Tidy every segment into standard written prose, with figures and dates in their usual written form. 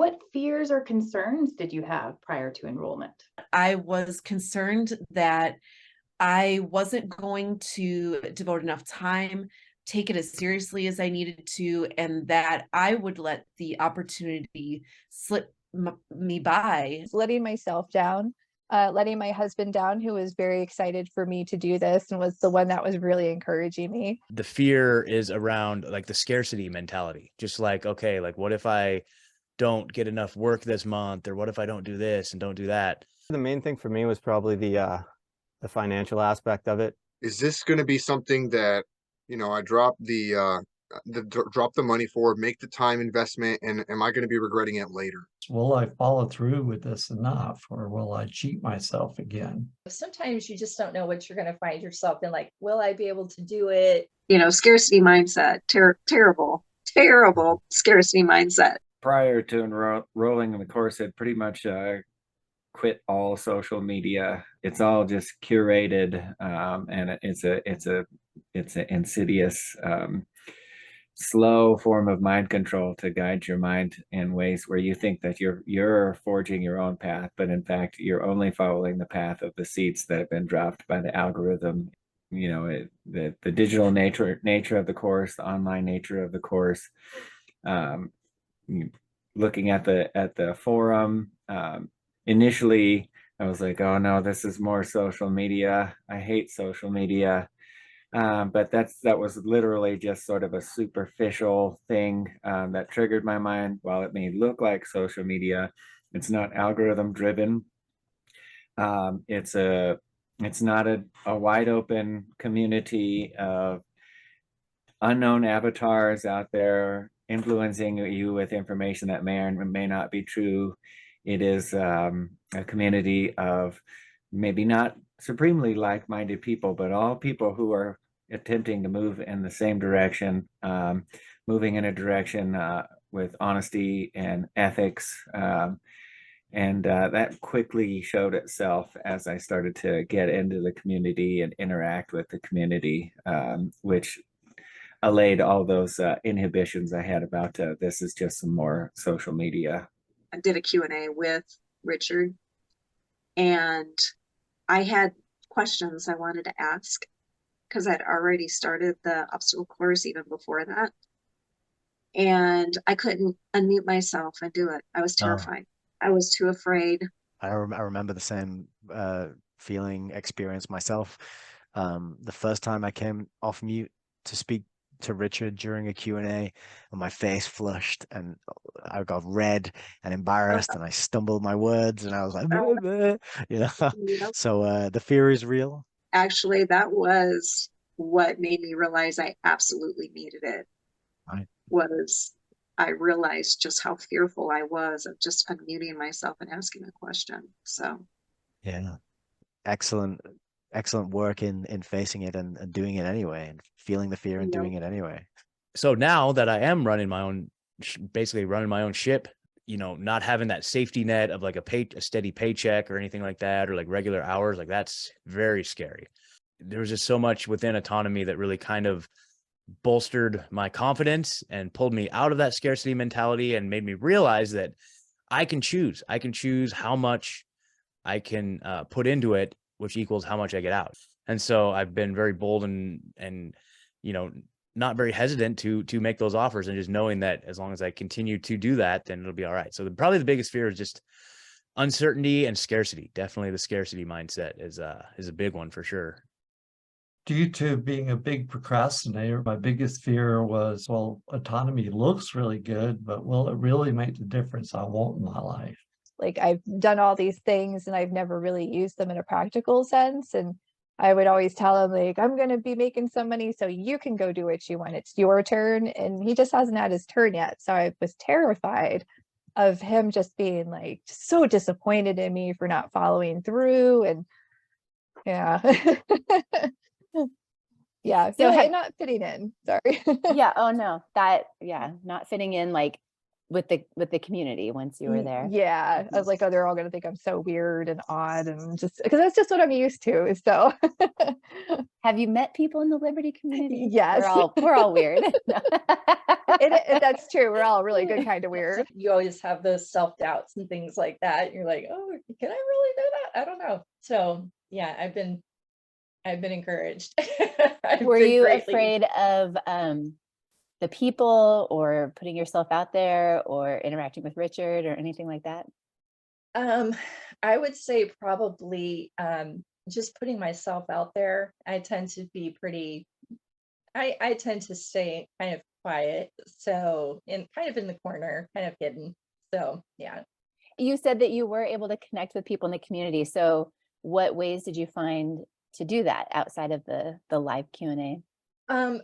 What fears or concerns did you have prior to enrollment? I was concerned that I wasn't going to devote enough time, take it as seriously as I needed to, and that I would let the opportunity slip me by. Letting myself down, letting my husband down, who was very excited for me to do this and was the one that was really encouraging me. The fear is around like the scarcity mentality. Just like, okay, like what if I don't get enough work this month, or what if I don't do this and don't do that? The main thing for me was probably the financial aspect of it. Is this going to be something that, I drop drop the money for, make the time investment, and am I going to be regretting it later? Will I follow through with this enough, or will I cheat myself again? Sometimes you just don't know what you're going to find yourself in. Like, will I be able to do it? Scarcity mindset, terrible scarcity mindset. Prior to enrolling in the course, I'd pretty much quit all social media. It's all just curated, and it's an insidious, slow form of mind control to guide your mind in ways where you think that you're forging your own path, but in fact you're only following the path of the seeds that have been dropped by the algorithm. The digital nature of the course, the online nature of the course. Looking at the forum, initially I was like, oh no, this is more social media. I hate social media. But that was literally just sort of a superficial thing that triggered my mind. While it may look like social media, it's not algorithm driven. It's not a wide open community of unknown avatars out there influencing you with information that may or may not be true. It is a community of maybe not supremely like-minded people, but all people who are attempting to move in the same direction, moving in a direction with honesty and ethics. And that quickly showed itself as I started to get into the community and interact with the community, which allayed all those inhibitions I had about this is just some more social media. I did a Q&A with Richard, and I had questions I wanted to ask because I'd already started the obstacle course even before that. And I couldn't unmute myself and do it. I was terrified. I was too afraid. I remember the same experience myself. The first time I came off mute to speak to Richard during a Q&A, and my face flushed and I got red and embarrassed and I stumbled my words and I was like, Yep. So the fear is real. Actually, that was what made me realize I absolutely needed it. Right. I realized just how fearful I was of just unmuting myself and asking a question. So yeah, excellent work in facing it and doing it anyway, and feeling the fear and doing it anyway. So now that I am running my own, basically running my own ship, not having that safety net of like a steady paycheck or anything like that, or like regular hours, like that's very scary. There was just so much within AUTONOMY that really kind of bolstered my confidence and pulled me out of that scarcity mentality and made me realize that I can choose how much I can put into it, which equals how much I get out. And so I've been very bold and not very hesitant to make those offers, and just knowing that as long as I continue to do that, then it'll be all right. So probably the biggest fear is just uncertainty and scarcity. Definitely the scarcity mindset is a big one for sure. Due to being a big procrastinator, my biggest fear was, well, AUTONOMY looks really good, but will it really make the difference I want in my life? Like, I've done all these things and I've never really used them in a practical sense. And I would always tell him, like, I'm going to be making some money so you can go do what you want. It's your turn. And he just hasn't had his turn yet. So I was terrified of him just being like so disappointed in me for not following through. And yeah. Yeah. So not fitting in. Sorry. Yeah. Oh no. Not fitting in. Like, with the community once you were there? Yeah, I was like, oh, they're all gonna think I'm so weird and odd, and just because that's just what I'm used to. So Have you met people in the Liberty community? yes, We're all weird. that's true. We're all really good kind of weird. You always have those self-doubts and things like that. You're like, oh, can I really do that? I don't know. So yeah, I've been encouraged. Were you afraid of the people or putting yourself out there or interacting with Richard or anything like that? I would say probably just putting myself out there. I tend to be pretty, I tend to stay kind of quiet. So kind of in the corner, kind of hidden. So yeah. You said that you were able to connect with people in the community. So what ways did you find to do that outside of the live Q&A? I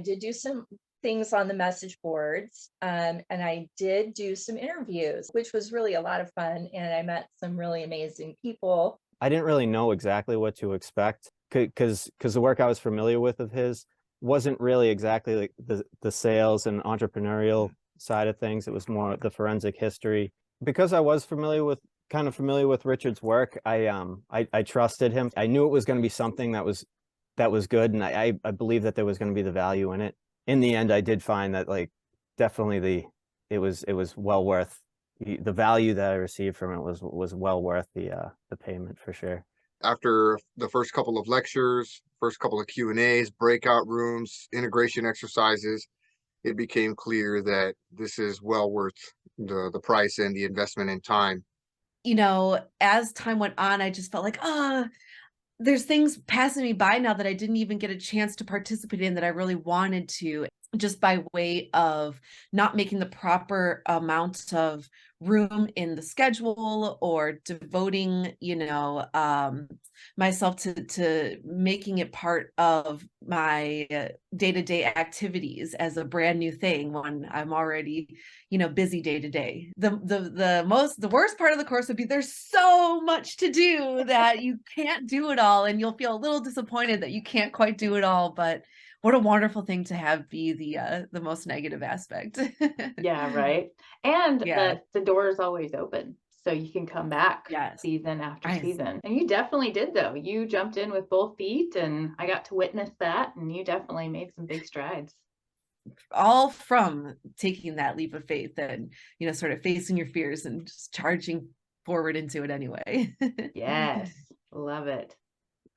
did do some things on the message boards, and I did do some interviews, which was really a lot of fun. And I met some really amazing people. I didn't really know exactly what to expect because the work I was familiar with of his wasn't really exactly like the sales and entrepreneurial side of things. It was more the forensic history. Because I was familiar with Richard's work, I trusted him. I knew it was going to be something that was good, and I believe that there was going to be the value in it. In the end, I did find that like definitely it was well worth the value that I received from it was well worth the payment for sure. After the first couple of lectures, first couple of Q&As, breakout rooms, integration exercises, it became clear that this is well worth the price and the investment in time. You know, as time went on, I just felt like, there's things passing me by now that I didn't even get a chance to participate in that I really wanted to, just by way of not making the proper amount of room in the schedule or devoting, myself to making it part of my day-to-day activities as a brand new thing when I'm already, busy day to day. The worst part of the course would be there's so much to do that you can't do it all, and you'll feel a little disappointed that you can't quite do it all, but what a wonderful thing to have be the most negative aspect. Yeah, right. And Yeah. the door is always open. So you can come back Yes. season after Right. season. And you definitely did, though. You jumped in with both feet, and I got to witness that. And you definitely made some big strides. All from taking that leap of faith and, sort of facing your fears and just charging forward into it anyway. Yes. Love it.